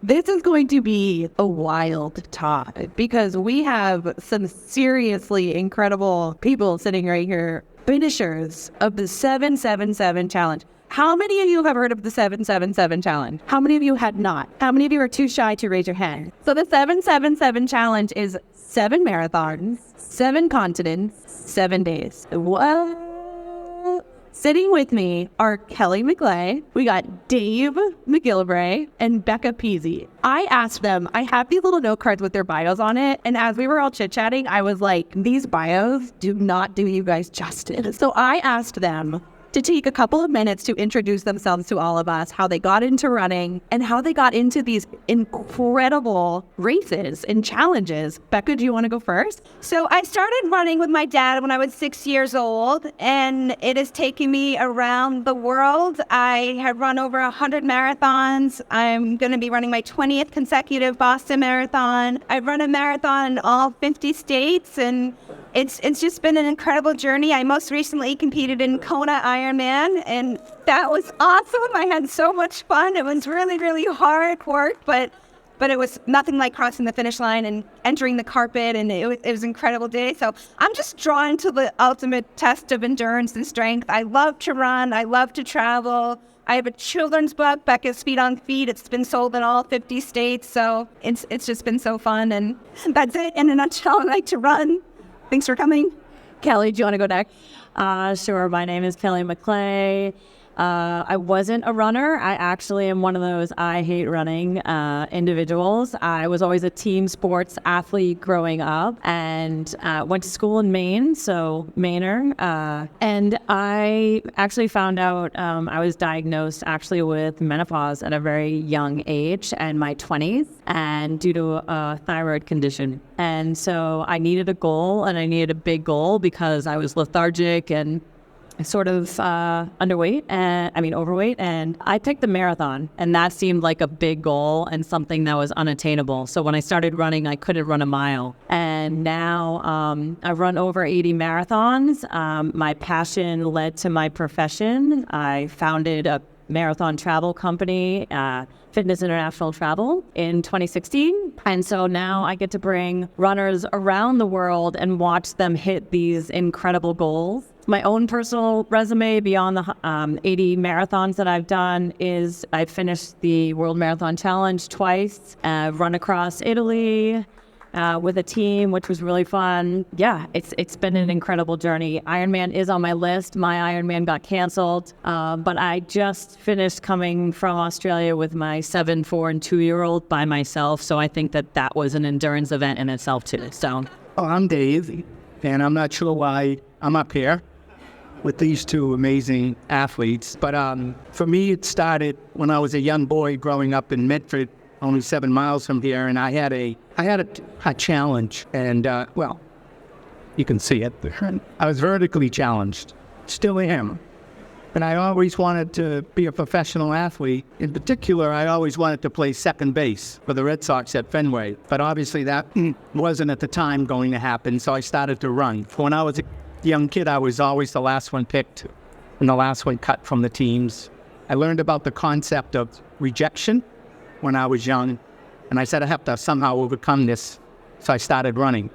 This is going to be a wild talk because we have some seriously incredible people sitting right here, finishers of the 777 challenge. How many of you have heard of the 777 challenge? How many of you had not? How many of you are too shy to raise your hand? So the 777 challenge is 7 marathons, 7 continents, 7 days. What? Sitting with me are Kelly McGilvry, we got Dave McGilvry, and Becca Peasy. I asked them, I have these little note cards with their bios on it, and as we were all chit-chatting, I was like, these bios do not do you guys justice. So I asked them to take a couple of minutes to introduce themselves to all of us, how they got into running, and how they got into these incredible races and challenges. Becca, do you want to go first? So I started running with my dad when I was 6 years old, and it has taken me around the world. I have run over 100 marathons. I'm going to be running my 20th consecutive Boston Marathon. I've run a marathon in all 50 states, and it's just been an incredible journey. I most recently competed in Kona Ironman, and that was awesome. I had so much fun. It was really, really hard work, but it was nothing like crossing the finish line and entering the carpet, and it was an incredible day. So I'm just drawn to the ultimate test of endurance and strength. I love to run. I love to travel. I have a children's book, Becca's Feet on Feet. It's been sold in all 50 states, so it's just been so fun. And that's it in a nutshell. I like to run. Thanks for coming. Kelly, do you want to go next? Sure. My name is Kelly McGilvry. I wasn't a runner. I actually am one of those I hate running individuals. I was always a team sports athlete growing up and went to school in Maine, so Mainer. And I actually found out I was diagnosed actually with menopause at a very young age in my 20s and due to a thyroid condition. And so I needed a goal, and I needed a big goal because I was lethargic and sort of overweight, and I picked the marathon, and that seemed like a big goal and something that was unattainable. So when I started running, I couldn't run a mile. And now I've run over 80 marathons. My passion led to my profession. I founded a marathon travel company, Fitness International Travel, in 2016. And so now I get to bring runners around the world and watch them hit these incredible goals. My own personal resume beyond the 80 marathons that I've done is I finished the World Marathon Challenge twice, run across Italy with a team, which was really fun. Yeah, it's been an incredible journey. Ironman is on my list. My Ironman got canceled, but I just finished coming from Australia with my 7, 4, and 2-year-old by myself. So I think that was an endurance event in itself too. So, I'm Dave, and I'm not sure why I'm up here with these two amazing athletes. But for me, it started when I was a young boy growing up in Medford, only 7 miles from here, and I had a challenge, and well, you can see it. I was vertically challenged, still am. And I always wanted to be a professional athlete. In particular, I always wanted to play second base for the Red Sox at Fenway. But obviously that wasn't at the time going to happen, so I started to run. When I was a young kid, I was always the last one picked and the last one cut from the teams. I learned about the concept of rejection when I was young, and I said I have to somehow overcome this, so I started running,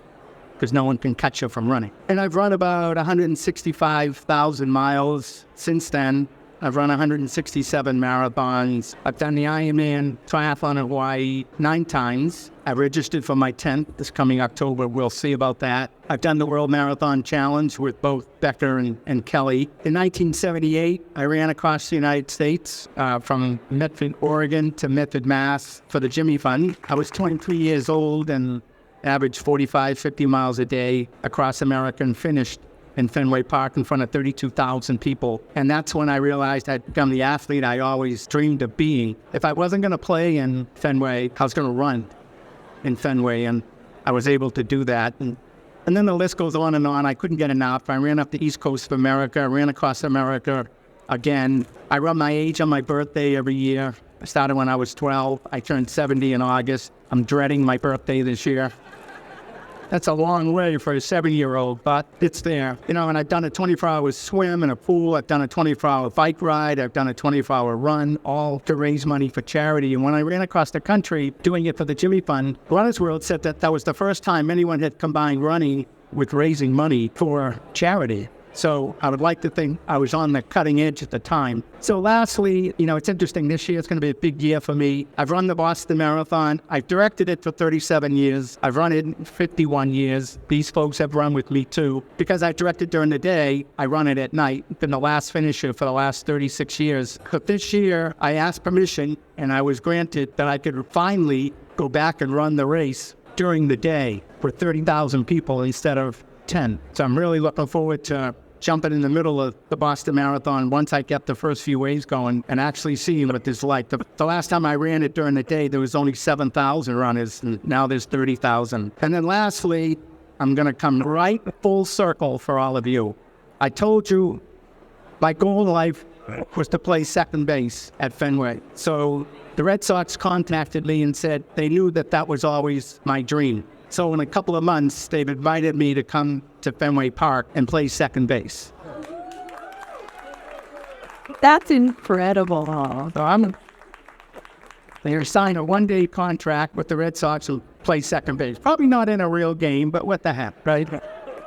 because no one can cut you from running. And I've run about 165,000 miles since then. I've run 167 marathons. I've done the Ironman triathlon in Hawaii 9 times. I registered for my 10th this coming October. We'll see about that. I've done the World Marathon Challenge with both Becca and Kelly. In 1978, I ran across the United States from Medford, Oregon to Medford, Mass for the Jimmy Fund. I was 23 years old and averaged 45, 50 miles a day across America and finished in Fenway Park in front of 32,000 people. And that's when I realized I'd become the athlete I always dreamed of being. If I wasn't going to play in Fenway, I was going to run in Fenway, and I was able to do that. And then the list goes on and on. I couldn't get enough. I ran up the East Coast of America. I ran across America again. I run my age on my birthday every year. I started when I was 12. I turned 70 in August. I'm dreading my birthday this year. That's a long way for a 7-year-old, but it's there. You know, and I've done a 24-hour swim in a pool. I've done a 24-hour bike ride. I've done a 24-hour run, all to raise money for charity. And when I ran across the country doing it for the Jimmy Fund, Runner's World said that that was the first time anyone had combined running with raising money for charity. So I would like to think I was on the cutting edge at the time. So lastly, you know, it's interesting. This year it's going to be a big year for me. I've run the Boston Marathon. I've directed it for 37 years. I've run it 51 years. These folks have run with me too. Because I directed during the day, I run it at night. Been the last finisher for the last 36 years. But this year I asked permission and I was granted that I could finally go back and run the race during the day for 30,000 people instead of 10. So I'm really looking forward to jumping in the middle of the Boston Marathon once I get the first few waves going and actually seeing what it's like. The last time I ran it during the day, there was only 7,000 runners, and now there's 30,000. And then lastly, I'm going to come right full circle for all of you. I told you my goal in life was to play second base at Fenway. So the Red Sox contacted me and said they knew that that was always my dream. So in a couple of months, they've invited me to come to Fenway Park and play second base. That's incredible. So they signed a one-day contract with the Red Sox to play second base. Probably not in a real game, but what the heck, right?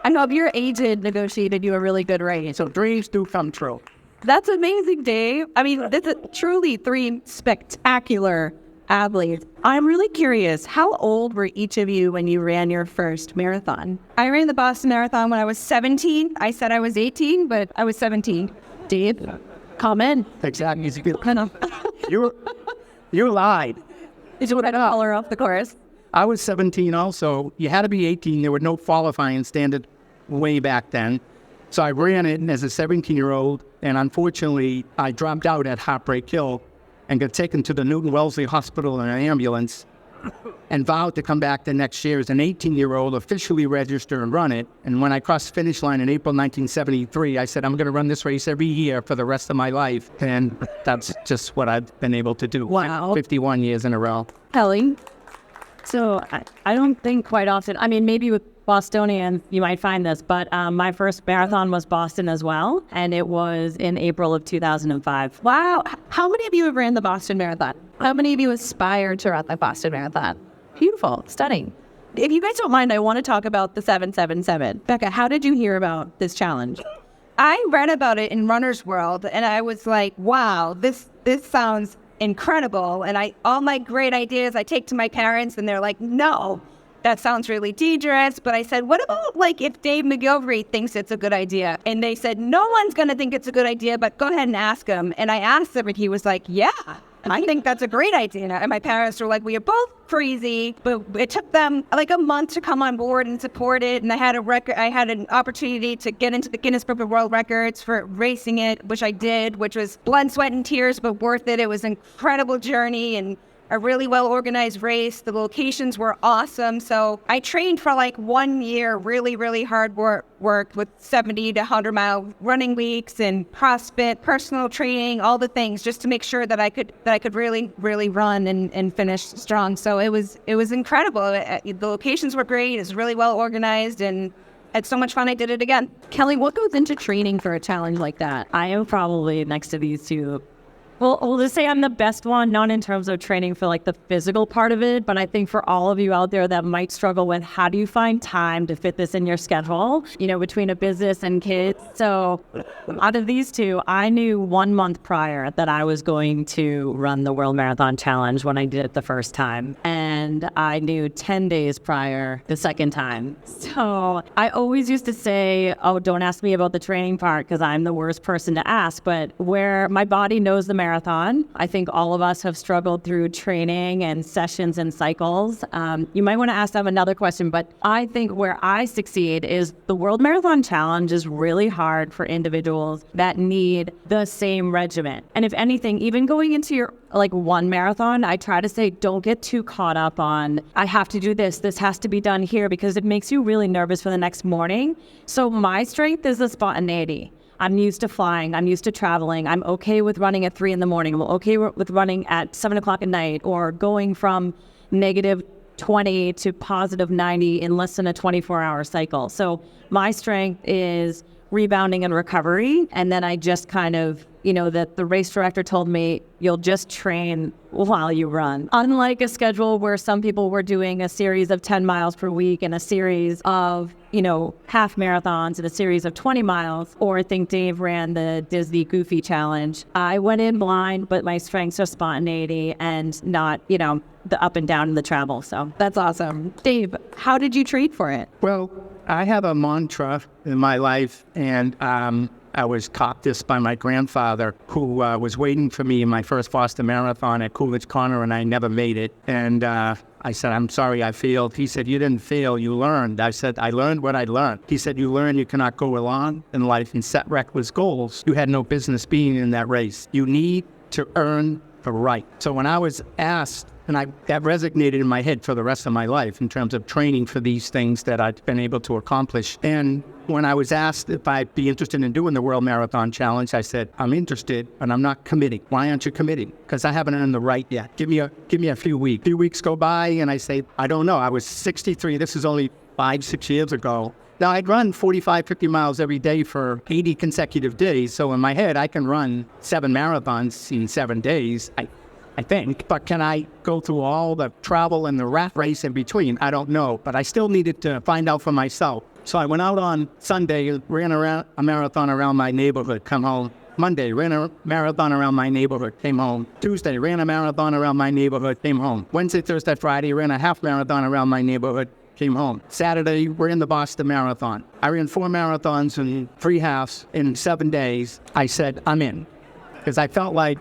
I know your agent negotiated you a really good rate. So dreams do come true. That's amazing, Dave. I mean, this is truly 3 spectacular athletes. I'm really curious, how old were each of you when you ran your first marathon? I ran the Boston Marathon when I was 17. I said I was 18, but I was 17. Dave, comment. Exactly. You lied. Did you want to color off the course? I was 17 also. You had to be 18. There were no qualifying standard way back then. So I ran it as a 17-year-old, and unfortunately, I dropped out at Heartbreak Hill and got taken to the Newton Wellesley Hospital in an ambulance and vowed to come back the next year as an 18-year-old, officially register and run it. And when I crossed the finish line in April 1973, I said, I'm going to run this race every year for the rest of my life. And that's just what I've been able to do. Wow. 51 years in a row. Kelly? So I don't think quite often, I mean, maybe with Bostonians, you might find this, but my first marathon was Boston as well, and it was in April of 2005. Wow. How many of you have ran the Boston Marathon? How many of you aspire to run the Boston Marathon? Beautiful. Stunning. If you guys don't mind, I want to talk about the 777. Becca, how did you hear about this challenge? I read about it in Runner's World, and I was like, wow, this sounds incredible. And all my great ideas I take to my parents, and they're like, no, that sounds really dangerous. But I said, what about like if Dave McGilvry thinks it's a good idea? And they said, no one's going to think it's a good idea, but go ahead and ask him. And I asked him, and he was like, yeah, I think that's a great idea. And my parents were like, we are both crazy, but it took them like a month to come on board and support it. And I had an opportunity to get into the Guinness Book of World Records for racing it, which I did, which was blood, sweat, and tears, but worth it. It was an incredible journey and a really well-organized race. The locations were awesome. So I trained for like 1 year, really, really hard work with 70 to 100-mile running weeks and CrossFit, personal training, all the things, just to make sure that I could really, really run and finish strong. So it was incredible. The locations were great. It was really well-organized, and it's so much fun. I did it again. Kelly, what goes into training for a challenge like that? I am probably next to these two. Well, we'll just say I'm the best one, not in terms of training for like the physical part of it, but I think for all of you out there that might struggle with how do you find time to fit this in your schedule, you know, between a business and kids. So out of these two, I knew 1 month prior that I was going to run the World Marathon Challenge when I did it the first time. And I knew 10 days prior the second time. So I always used to say, oh, don't ask me about the training part because I'm the worst person to ask. But where my body knows the marathon, I think all of us have struggled through training and sessions and cycles. You might want to ask them another question, but I think where I succeed is the World Marathon Challenge is really hard for individuals that need the same regimen. And if anything, even going into your like one marathon, I try to say, don't get too caught up on, I have to do this has to be done here, because it makes you really nervous for the next morning. So my strength is the spontaneity. I'm used to flying. I'm used to traveling. I'm okay with running at 3 a.m. I'm okay with running at 7 o'clock at night, or going from negative 20 to positive 90 in less than a 24-hour cycle. So my strength is rebounding and recovery. And then I just kind of, that the race director told me, you'll just train while you run. Unlike a schedule where some people were doing a series of 10 miles per week and a series of, half marathons and a series of 20 miles, or I think Dave ran the Disney Goofy Challenge. I went in blind, but my strengths are spontaneity and not, the up and down in the travel. So That's awesome. Dave, how did you train for it? Well, I have a mantra in my life, and I was taught this by my grandfather, who was waiting for me in my first Boston Marathon at Coolidge Corner, and I never made it. And I said, I'm sorry, I failed. He said, you didn't fail, you learned. I said, I learned what I learned. He said, you learn you cannot go along in life and set reckless goals. You had no business being in that race. You need to earn the right. So when I was asked, and that resonated in my head for the rest of my life in terms of training for these things that I've been able to accomplish. And when I was asked if I'd be interested in doing the World Marathon Challenge, I said, I'm interested, but I'm not committing. Why aren't you committing? Because I haven't earned the right yet. Give me a few weeks. Few weeks go by, and I say, I don't know. I was 63. This is only 5-6 years ago. Now, I'd run 45, 50 miles every day for 80 consecutive days. So in my head, I can run 7 marathons in 7 days. I think, but can I go through all the travel and the rat race in between? I don't know, but I still needed to find out for myself. So I went out on Sunday, ran around a marathon around my neighborhood, come home. Monday, ran a marathon around my neighborhood, came home. Tuesday, ran a marathon around my neighborhood, came home. Wednesday, Thursday, Friday, ran a half marathon around my neighborhood, came home. Saturday, ran the Boston Marathon. I ran 4 marathons and 3 halves in 7 days. I said, I'm in, because I felt like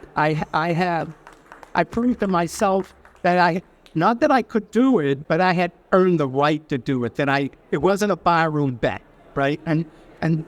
I proved to myself that not that I could do it, but I had earned the right to do it, it wasn't a barroom bet, right? And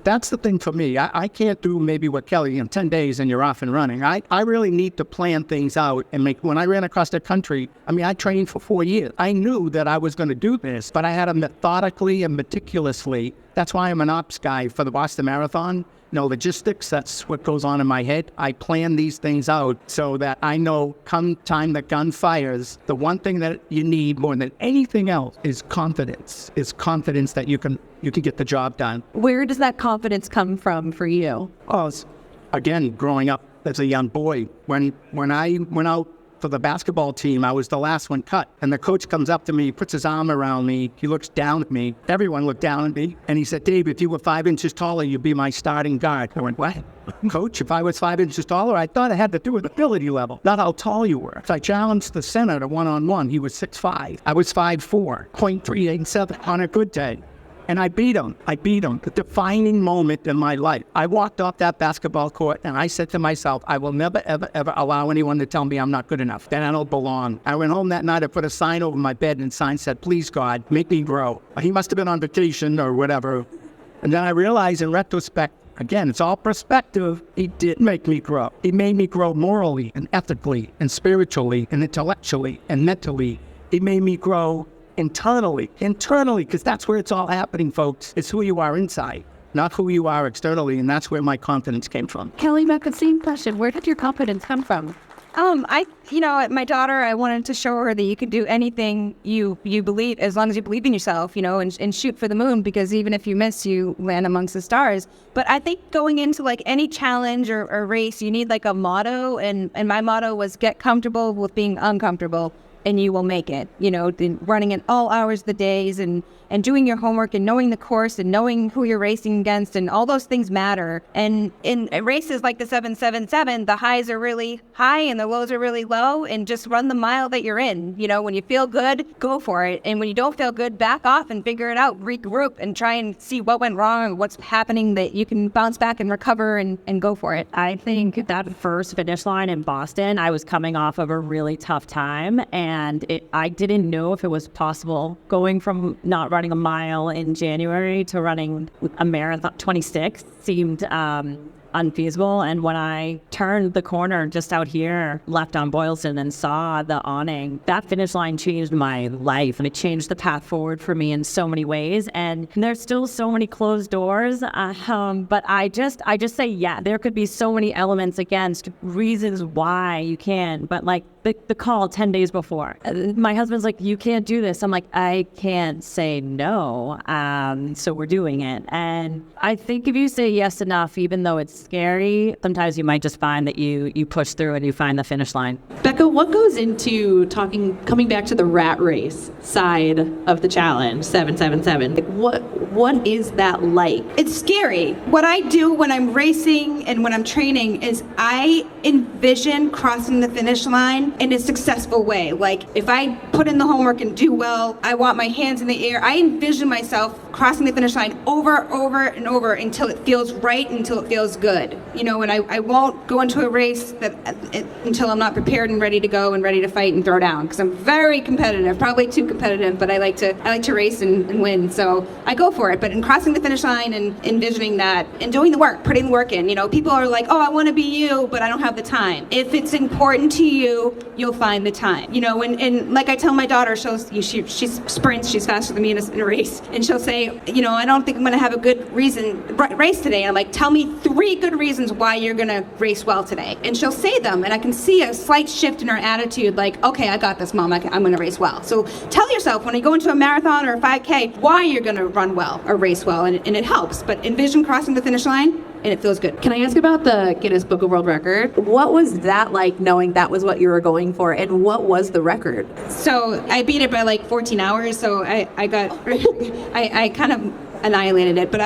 that's the thing for me. I can't do maybe what Kelly, 10 days and you're off and running. I really need to plan things out and when I ran across the country, I trained for 4 years. I knew that I was going to do this, but I had to methodically and meticulously. That's why I'm an ops guy for the Boston Marathon. Logistics, that's what goes on in my head. I plan these things out so that I know come time the gun fires, the one thing that you need more than anything else is confidence. Is confidence that you can get the job done. Where does that confidence come from for you? Oh, again, growing up as a young boy, when I went out for the basketball team, I was the last one cut. And the coach comes up to me, puts his arm around me. He looks down at me. Everyone looked down at me. And he said, Dave, if you were 5 inches taller, you'd be my starting guard. I went, what? Coach, if I was 5 inches taller, I thought it had to do with ability level, not how tall you were. So I challenged the center to one-on-one. He was 6'5". I was 5'4", 0.387 on a good day. And I beat him. The defining moment in my life. I walked off that basketball court and I said to myself, I will never, ever, ever allow anyone to tell me I'm not good enough, that I don't belong. I went home that night, I put a sign over my bed and the sign said, please God, make me grow. He must have been on vacation or whatever. And then I realized in retrospect, again, it's all perspective, he did make me grow. He made me grow morally and ethically and spiritually and intellectually and mentally. He made me grow internally, because that's where it's all happening, folks. It's who you are inside, not who you are externally, and that's where my confidence came from. Kelly, back the same question. Where did your confidence come from? My daughter, I wanted to show her that you can do anything you believe, as long as you believe in yourself, and shoot for the moon, because even if you miss, you land amongst the stars. But I think going into any challenge or race, you need a motto, and my motto was get comfortable with being uncomfortable, and you will make it, running in all hours of the days and doing your homework and knowing the course and knowing who you're racing against, and all those things matter. And in races like the 777, the highs are really high and the lows are really low, and just run the mile that you're in. When you feel good, go for it. And when you don't feel good, back off and figure it out, regroup and try and see what went wrong or what's happening that you can bounce back and recover and go for it. I think that first finish line in Boston, I was coming off of a really tough time, and I didn't know if it was possible going from not running a mile in January to running a marathon. 26 seemed unfeasible. And when I turned the corner just out here, left on Boylston, and saw the awning, that finish line changed my life, and it changed the path forward for me in so many ways. And there's still so many closed doors, but I just say, yeah, there could be so many elements against reasons why you can, but the call 10 days before. My husband's like, you can't do this. I'm like, I can't say no. So we're doing it. And I think if you say yes enough, even though it's scary, sometimes you might just find that you push through and you find the finish line. Becca, what goes into coming back to the rat race side of the challenge, 777? Like, what is that like? It's scary. What I do when I'm racing and when I'm training is I envision crossing the finish line in a successful way. Like, if I put in the homework and do well, I want my hands in the air. I envision myself crossing the finish line over and over until it feels right, until it feels good. And I won't go into a race until I'm not prepared and ready to go and ready to fight and throw down, because I'm very competitive, probably too competitive, but I like to race and win. So I go for it. But in crossing the finish line and envisioning that and doing the work, putting the work in, people are like, oh, I want to be you, but I don't have the time. If it's important to you, you'll find the time. And like I tell my daughter, she sprints, she's faster than me in a race, and she'll say, I don't think I'm going to have a good race today. And I'm like, tell me 3 good reasons why you're going to race well today. And she'll say them, and I can see a slight shift in her attitude, like, okay, I got this, Mom, I'm going to race well. So tell yourself when you go into a marathon or a 5K why you're going to run well or race well, and it helps. But envision crossing the finish line, and it feels good. Can I ask about the Guinness Book of World Record? What was that like, knowing that was what you were going for, and what was the record? So I beat it by like 14 hours, so I kind of annihilated it, but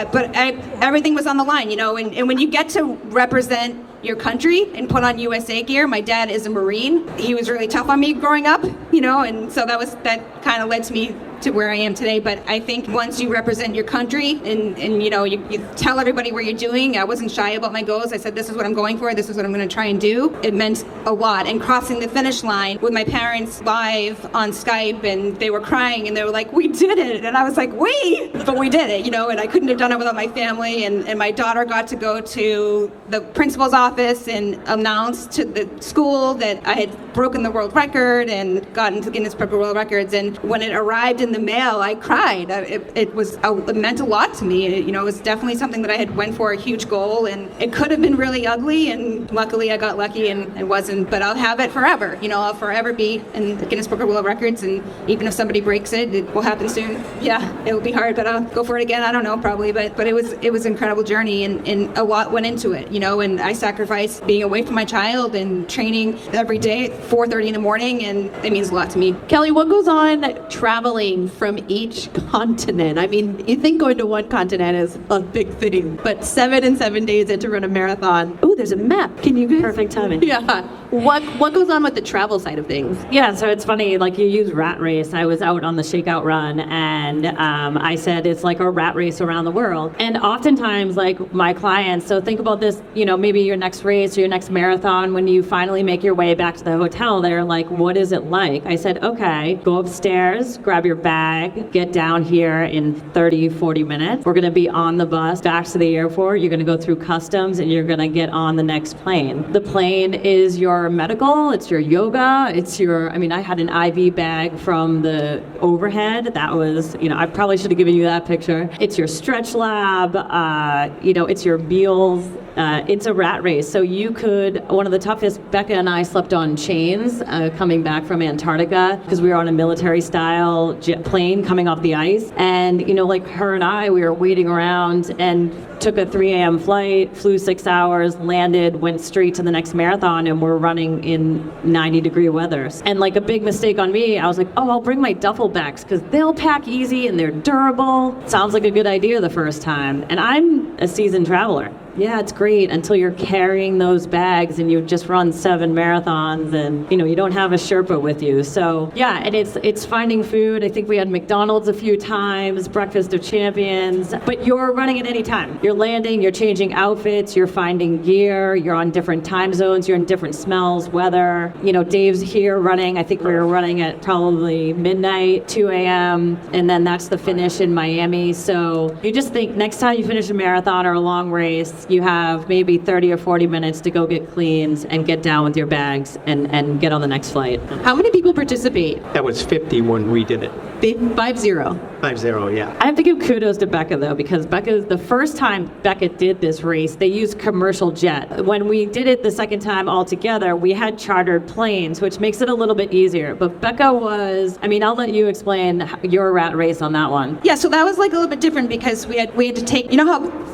everything was on the line, and when you get to represent your country and put on USA gear. My dad is a Marine. He was really tough on me growing up, and so that kind of led to me to where I am today. But I think once you represent your country and you tell everybody what you're doing, I wasn't shy about my goals. I said, this is what I'm going for. This is what I'm going to try and do. It meant a lot. And crossing the finish line with my parents live on Skype, and they were crying and they were like, we did it. And I was like, but we did it, and I couldn't have done it without my family. And my daughter got to go to the principal's office and announce to the school that I had broken the world record and gotten to Guinness Book of World Records. And when it arrived in the mail, I cried. It meant a lot to me. It was definitely something that I had went for, a huge goal, and it could have been really ugly, and luckily I got lucky and it wasn't. But I'll have it forever. I'll forever be in the Guinness Book of World Records, and even if somebody breaks it, it will happen soon. Yeah, it will be hard, but I'll go for it again. I don't know, probably, but it was an incredible journey, and a lot went into it. And I sacrificed being away from my child and training every day at 4:30 in the morning, and it means a lot to me. Kelly, what goes on traveling from each continent? I mean, you think going to one continent is a big thing, but 7 days in to run a marathon. Oh, there's a map. Can you guys? Perfect timing. Yeah. What goes on with the travel side of things? Yeah, so it's funny, like you use rat race. I was out on the shakeout run, and I said it's like a rat race around the world. And oftentimes, like my clients, so think about this, maybe your next race or your next marathon, when you finally make your way back to the hotel, they're like, what is it like? I said, okay, go upstairs, grab your bag, get down here in 30, 40 minutes. We're going to be on the bus back to the airport. You're going to go through customs, and you're going to get on the next plane. The plane is your medical, it's your yoga, it's your, I had an IV bag from the overhead. That was, I probably should have given you that picture. It's your stretch lab, it's your meals. It's a rat race. So one of the toughest, Becca and I slept on chains coming back from Antarctica, because we were on a military style jet plane coming off the ice. And, like her and I, we were waiting around and took a 3 a.m. flight, flew 6 hours, landed, went straight to the next marathon, and we're running in 90-degree weather. And like a big mistake on me, I was like, oh, I'll bring my duffel bags because they'll pack easy and they're durable. Sounds like a good idea the first time. And I'm a seasoned traveler. Yeah, it's great until you're carrying those bags and you've just run 7 marathons and, you don't have a Sherpa with you. So, yeah, and it's finding food. I think we had McDonald's a few times, Breakfast of Champions, but you're running at any time. You're landing, you're changing outfits, you're finding gear, you're on different time zones, you're in different smells, weather. Dave's here running. I think we were running at probably midnight, 2 a.m., and then that's the finish in Miami. So you just think next time you finish a marathon or a long race, you have maybe 30 or 40 minutes to go get cleans and get down with your bags and get on the next flight. How many people participate? That was 50 when we did it. 50? 5-0, yeah. I have to give kudos to Becca, though, because the first time Becca did this race, they used commercial jet. When we did it the second time all together, we had chartered planes, which makes it a little bit easier. But Becca I'll let you explain your rat race on that one. Yeah, so that was like a little bit different because we had to take,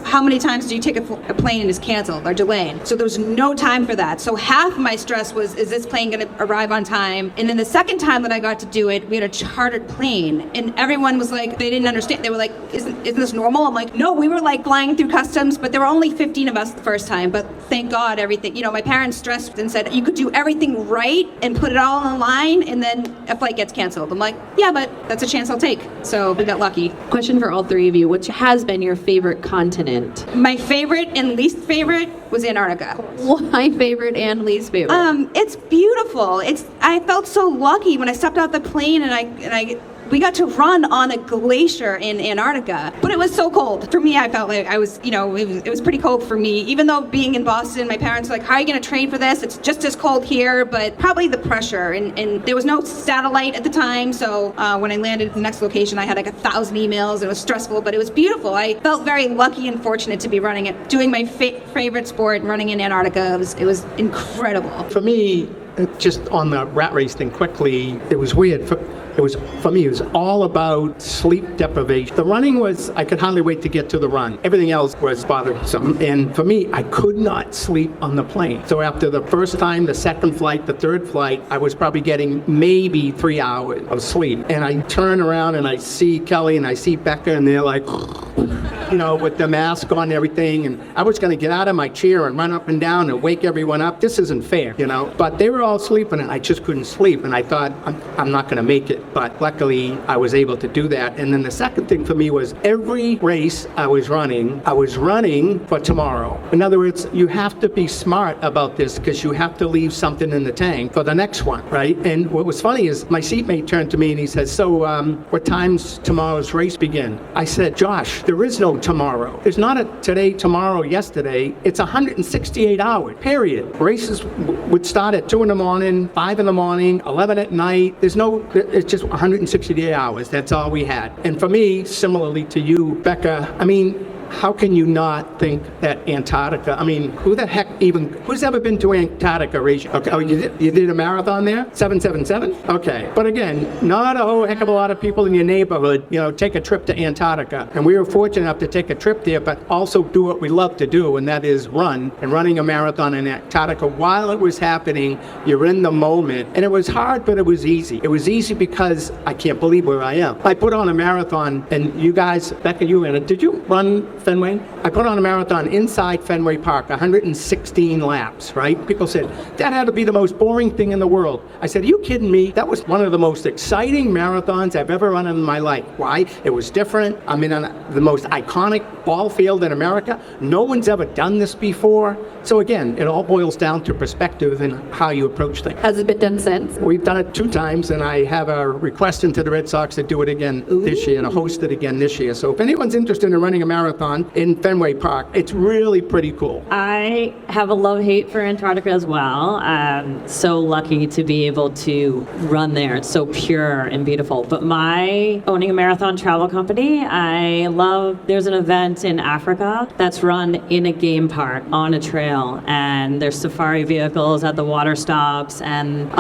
how many times do you take a plane and it's canceled or delayed? So there was no time for that. So half my stress was, is this plane going to arrive on time? And then the second time that I got to do it, we had a chartered plane, and everyone was like, they didn't understand. They were like, isn't this normal? I'm like, no, we were like flying through customs, but there were only 15 of us the first time. But thank God everything, my parents stressed and said, you could do everything right and put it all on the line, and then a flight gets canceled. I'm like, yeah, but that's a chance I'll take. So we got lucky. Question for all three of you. Which has been your favorite continent? My favorite and least favorite was Antarctica. My favorite and least favorite? It's beautiful. I felt so lucky when I stepped out the plane and we got to run on a glacier in Antarctica, but it was so cold. For me, I felt like I was, it was pretty cold for me. Even though being in Boston, my parents were like, how are you going to train for this? It's just as cold here, but probably the pressure. And there was no satellite at the time, so when I landed at the next location, I had like 1,000 emails. It was stressful, but it was beautiful. I felt very lucky and fortunate to be running it, doing my favorite sport, running in Antarctica. It was incredible. For me, just on the rat race thing quickly, it was weird. For me, it was all about sleep deprivation. The running I could hardly wait to get to the run. Everything else was bothersome. And for me, I could not sleep on the plane. So after the first time, the second flight, the third flight, I was probably getting maybe 3 hours of sleep. And I turn around and I see Kelly and I see Becca, and they're like, with the mask on and everything. And I was going to get out of my chair and run up and down and wake everyone up. This isn't fair, But they were all sleeping and I just couldn't sleep. And I thought, I'm not going to make it. But luckily, I was able to do that. And then the second thing for me was every race I was running for tomorrow. In other words, you have to be smart about this because you have to leave something in the tank for the next one, right? And what was funny is my seatmate turned to me and he said, so what time's tomorrow's race begin? I said, Josh, there is no tomorrow. There's not a today, tomorrow, yesterday. It's 168 hours, period. Races would start at 2 in the morning, 5 in the morning, 11 at night. It's just 168 hours. That's all we had. And for me, similarly to you, Becca, how can you not think that Antarctica, who's ever been to Antarctica? Okay. Oh, you did a marathon there? 777? Okay. But again, not a whole heck of a lot of people in your neighborhood, take a trip to Antarctica. And we were fortunate enough to take a trip there, but also do what we love to do, and that is run. And running a marathon in Antarctica, while it was happening, you're in the moment. And it was hard, but it was easy. It was easy because I can't believe where I am. I put on a marathon, and you guys, Becca, you ran it. Did you run Fenway? I put on a marathon inside Fenway Park, 116 laps, right? People said, that had to be the most boring thing in the world. I said, are you kidding me? That was one of the most exciting marathons I've ever run in my life. Why? It was different. I'm in the most iconic ball field in America. No one's ever done this before. So again, it all boils down to perspective and how you approach things. Has it been done since? We've done it 2 times, and I have a request into the Red Sox to do it again this year and host it again this year. So if anyone's interested in running a marathon in Fenway Park, it's really pretty cool. I have a love-hate for Antarctica as well. I'm so lucky to be able to run there. It's so pure and beautiful. But owning a marathon travel company, there's an event in Africa that's run in a game park on a trail, and there's safari vehicles at the water stops, and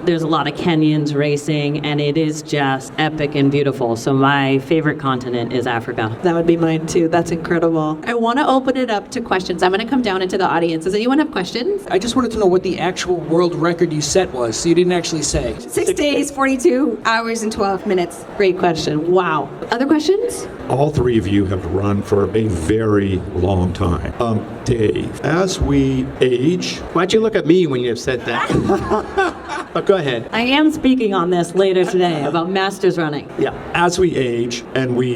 there's a lot of Kenyans racing, and it is just epic and beautiful. So my favorite continent is Africa. That would be mine too. That's incredible. I want to open it up to questions. I'm going to come down into the audience. Does anyone have questions? I just wanted to know what the actual world record you set was, so you didn't actually say. 6 days, 42 hours, and 12 minutes. Great question. Wow. Other questions? All three of you have run for a very long time. Dave, as we age... Why'd you look at me when you said that? But go ahead. I am speaking on this later today about masters running. Yeah. As we age and we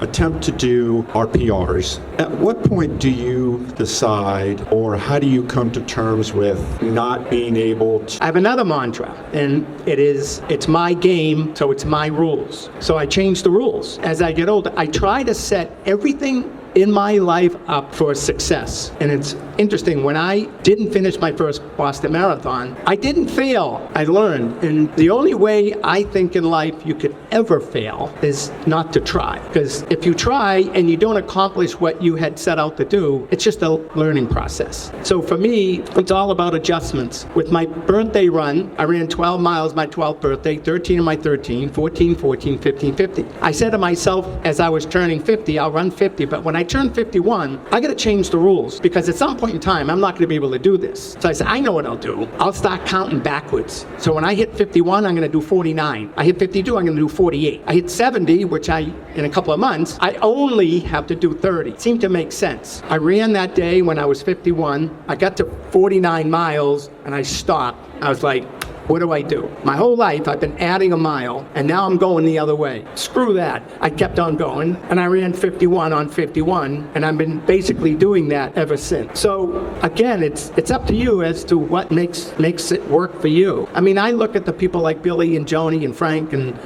attempt to do our PRs, at what point do you decide, or how do you come to terms with not being able to... I have another mantra, and it's my game, so it's my rules. So I change the rules. As I get older, I try to set everything in my life up for success. And it's interesting. When I didn't finish my first Boston Marathon, I didn't fail. I learned. And the only way I think in life you could ever fail is not to try. Because if you try and you don't accomplish what you had set out to do, it's just a learning process. So for me, it's all about adjustments. With my birthday run, I ran 12 miles my 12th birthday, 13 on my 13, 14, 14, 15, 50. I said to myself as I was turning 50, I'll run 50, but when I turn 51, I got to change the rules because at some point in time, I'm not going to be able to do this. So I said, I know what I'll do. I'll start counting backwards. So when I hit 51, I'm going to do 49. I hit 52, I'm going to do 48. I hit 70, which in a couple of months, I only have to do 30. It seemed to make sense. I ran that day when I was 51. I got to 49 miles and I stopped. I was like, what do I do? My whole life, I've been adding a mile, and now I'm going the other way. Screw that. I kept on going, and I ran 51 on 51, and I've been basically doing that ever since. So, again, it's up to you as to what makes it work for you. I mean, I look at the people like Billy and Joni and Frank and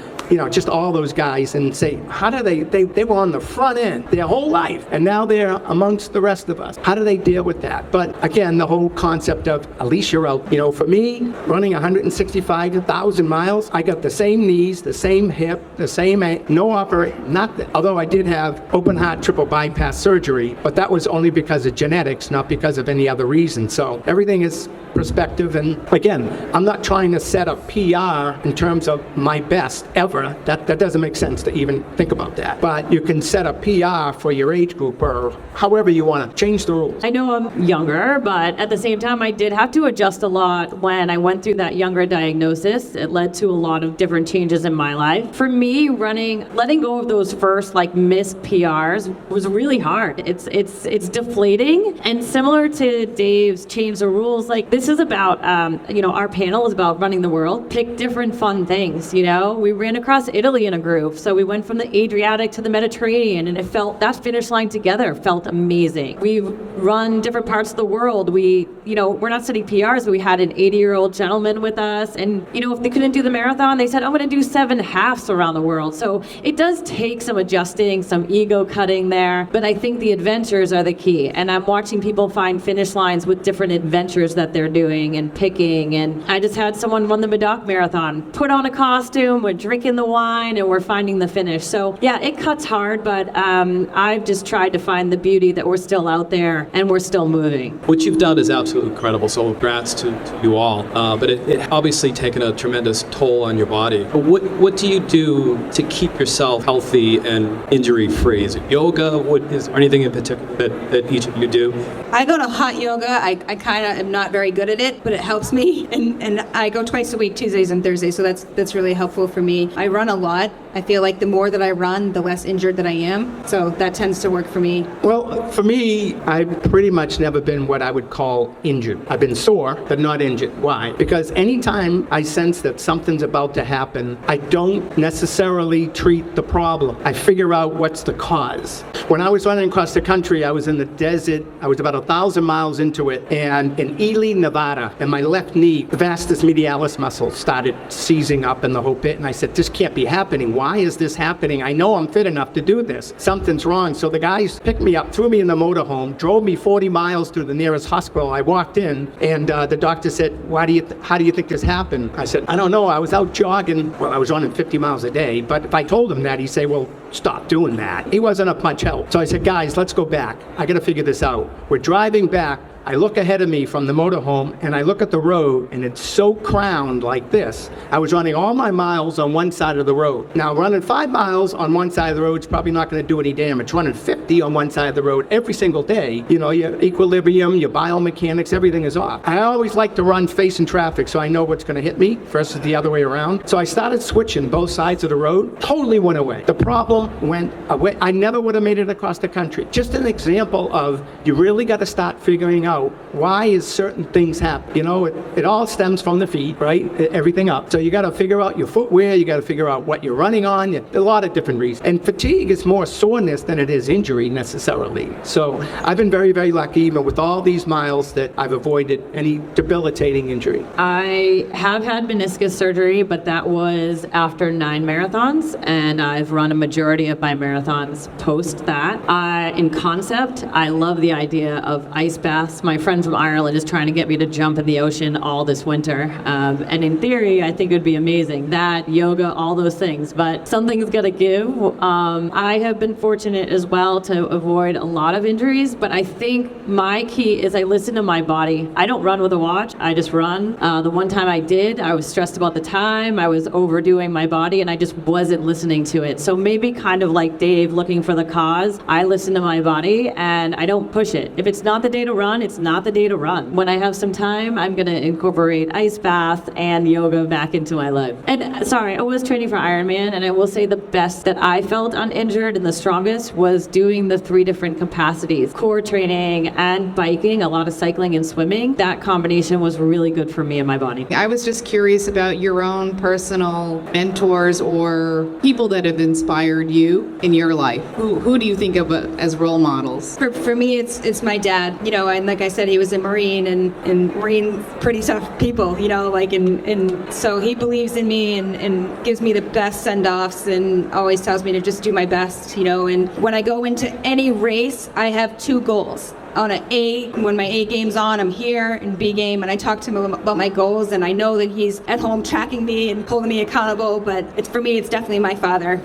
just all those guys and say, how do they were on the front end their whole life, and now they're amongst the rest of us. How do they deal with that? But again, the whole concept of at least you're out. For me, running 165 to 1,000 miles, I got the same knees, the same hip, the same, no operation, nothing. Although I did have open heart triple bypass surgery, but that was only because of genetics, not because of any other reason. So everything is perspective. And again, I'm not trying to set a PR in terms of my best ever. That doesn't make sense to even think about that. But you can set a PR for your age group or however you want to change the rules. I know I'm younger, but at the same time, I did have to adjust a lot when I went through that younger diagnosis. It led to a lot of different changes in my life. For me, letting go of those first missed PRs was really hard. It's deflating, and similar to Dave's change the rules. This is about our panel is about running the world. Pick different fun things. We ran across Italy in a group, so we went from the Adriatic to the Mediterranean, and that finish line together felt amazing. We've run different parts of the world. We're not setting PRs, but we had an 80-year-old gentleman with us, and if they couldn't do the marathon, they said, I'm going to do 7 halves around the world. So it does take some adjusting, some ego cutting there, but I think the adventures are the key, and I'm watching people find finish lines with different adventures that they're doing and picking. And I just had someone run the Medoc Marathon, put on a costume, we're drinking the wine, and we're finding the finish. So yeah, it cuts hard, but I've just tried to find the beauty that we're still out there and we're still moving. What you've done is absolutely incredible, so congrats to you all. But it obviously taken a tremendous toll on your body. But what do you do to keep yourself healthy and injury-free? Is it yoga? Is there anything in particular that each of you do? I go to hot yoga. I kind of am not very good at it, but it helps me. And I go twice a week, Tuesdays and Thursdays, so that's really helpful for me. I run a lot. I feel like the more that I run, the less injured that I am. So that tends to work for me. Well, for me, I've pretty much never been what I would call injured. I've been sore, but not injured. Why? Because anytime I sense that something's about to happen, I don't necessarily treat the problem. I figure out what's the cause. When I was running across the country, I was in the desert. I was about 1,000 miles into it, and in Ely, Nevada, and my left knee, the vastus medialis muscle started seizing up in the whole pit, and I said, this can't be happening. Why is this happening? I know I'm fit enough to do this. Something's wrong. So the guys picked me up, threw me in the motorhome, drove me 40 miles to the nearest hospital. I walked in, and the doctor said, how do you think this happened? I said, I don't know. I was out jogging. Well, I was running 50 miles a day, but if I told him that, he'd say, well, stop doing that. He wasn't of much help. So I said, guys, let's go back. I got to figure this out. We're driving back. I look ahead of me from the motorhome, and I look at the road, and it's so crowned like this. I was running all my miles on one side of the road. Now, running 5 miles on one side of the road is probably not going to do any damage. Running 50 on one side of the road every single day, your equilibrium, your biomechanics, everything is off. I always like to run facing traffic so I know what's going to hit me versus the other way around. So I started switching both sides of the road, totally went away. The problem went away. I never would have made it across the country. Just an example of you really got to start figuring out why is certain things happen. It all stems from the feet, right? Everything up. So you got to figure out your footwear. You got to figure out what you're running on. A lot of different reasons. And fatigue is more soreness than it is injury necessarily. So I've been very, very lucky, even with all these miles, that I've avoided any debilitating injury. I have had meniscus surgery, but that was after 9 marathons, and I've run a majority of my marathons post that. In concept, I love the idea of ice baths My friend from Ireland is trying to get me to jump in the ocean all this winter. And in theory, I think it would be amazing. That, yoga, all those things. But something's got to give. I have been fortunate as well to avoid a lot of injuries, but I think my key is I listen to my body. I don't run with a watch. I just run. The one time I did, I was stressed about the time. I was overdoing my body, and I just wasn't listening to it. So maybe kind of like Dave looking for the cause, I listen to my body and I don't push it. If it's not the day to run, it's not the day to run. When I have some time, I'm going to incorporate ice bath and yoga back into my life. And sorry, I was training for Ironman, and I will say the best that I felt uninjured and the strongest was doing the 3 different capacities, core training and biking, a lot of cycling and swimming. That combination was really good for me and my body. I was just curious about your own personal mentors or people that have inspired you in your life. Who do you think of as role models? For me, it's my dad, and like I said, he was a Marine, and Marines pretty tough people, and so he believes in me and gives me the best send-offs and always tells me to just do my best, and when I go into any race, I have 2 goals. On an A, when my A game's on, I'm here, and B game, and I talk to him about my goals, and I know that he's at home tracking me and holding me accountable, but for me, it's definitely my father,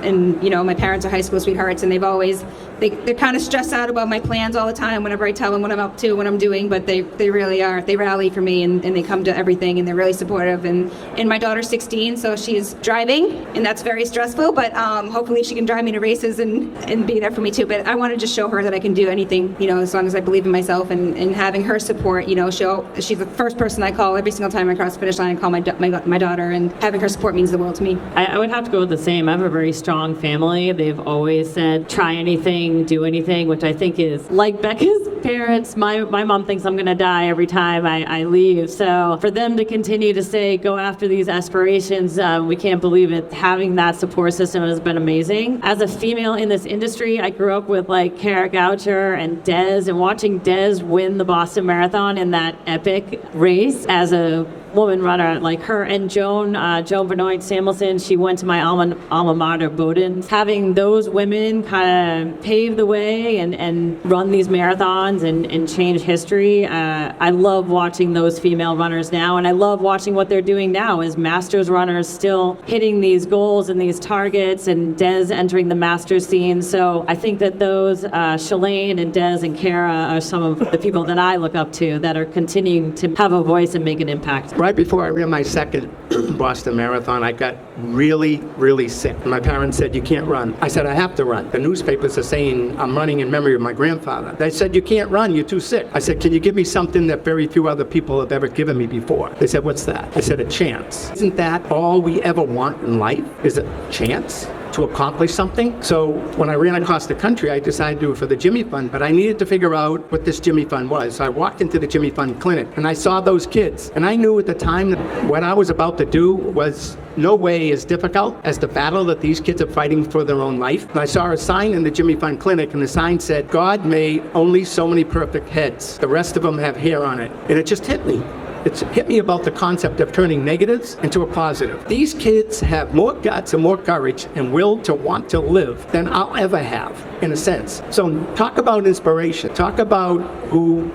and my parents are high school sweethearts, and they're kind of stressed out about my plans all the time whenever I tell them what I'm up to, what I'm doing, but they really are. They rally for me, and they come to everything, and they're really supportive, and my daughter's 16, so she's driving, and that's very stressful, but hopefully she can drive me to races and be there for me too, but I want to just show her that I can do anything, as long as I believe in myself, and having her support, she's the first person I call every single time I cross the finish line. I call my daughter, and having her support means the world to me. I would have to go with the same. I have a very strong family. They've always said, try anything, do anything, which I think is like Becca's parents. My mom thinks I'm going to die every time I leave. So for them to continue to say, go after these aspirations, we can't believe it. Having that support system has been amazing. As a female in this industry, I grew up with like Kara Goucher and Des, and watching Des win the Boston Marathon in that epic race as a woman runner, like her and Joan Benoit Samuelson, she went to my alma mater, Bowdoin. Having those women kind of pave the way and run these marathons and change history. I love watching those female runners now, and I love watching what they're doing now as Masters runners, still hitting these goals and these targets, and Des entering the Masters scene. So I think that those Shalane and Des and Kara are some of the people that I look up to that are continuing to have a voice and make an impact. Right before I ran my second Boston Marathon, I got really, really sick. My parents said, you can't run. I said, I have to run. The newspapers are saying I'm running in memory of my grandfather. They said, you can't run, you're too sick. I said, can you give me something that very few other people have ever given me before? They said, what's that? I said, a chance. Isn't that all we ever want in life, is a chance to accomplish something? So when I ran across the country, I decided to do it for the Jimmy Fund, but I needed to figure out what this Jimmy Fund was. So I walked into the Jimmy Fund clinic, and I saw those kids, and I knew at the time that what I was about to do was no way as difficult as the battle that these kids are fighting for their own life. And I saw a sign in the Jimmy Fund clinic, and the sign said, God made only so many perfect heads. The rest of them have hair on it. And it just hit me. It's hit me about the concept of turning negatives into a positive. These kids have more guts and more courage and will to want to live than I'll ever have, in a sense. So talk about inspiration. Talk about who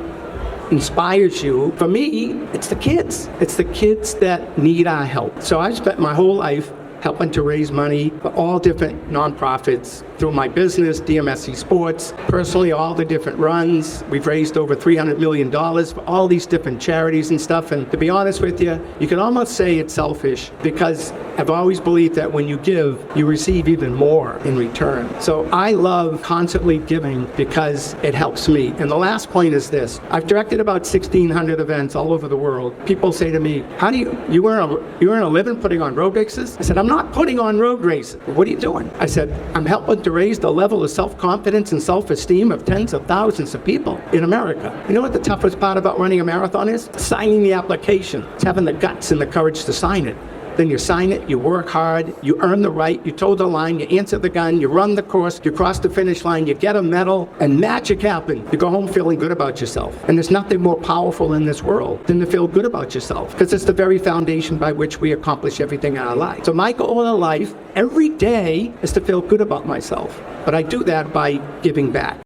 inspires you. For me, it's the kids. It's the kids that need our help. So I've spent my whole life helping to raise money for all different nonprofits through my business, DMSC Sports, personally, all the different runs. We've raised over $300 million for all these different charities and stuff. And to be honest with you, you can almost say it's selfish, because I've always believed that when you give, you receive even more in return. So I love constantly giving because it helps me. And the last point is this. I've directed about 1,600 events all over the world. People say to me, how do you earn a living putting on road races? I said, I'm not putting on road races. What are you doing? I said, I'm helping to raise the level of self-confidence and self-esteem of tens of thousands of people in America. You know what the toughest part about running a marathon is? Signing the application. It's having the guts and the courage to sign it. Then you sign it, you work hard, you earn the right, you toe the line, you answer the gun, you run the course, you cross the finish line, you get a medal, and magic happens. You go home feeling good about yourself. And there's nothing more powerful in this world than to feel good about yourself, because it's the very foundation by which we accomplish everything in our life. So my goal in life every day is to feel good about myself. But I do that by giving back.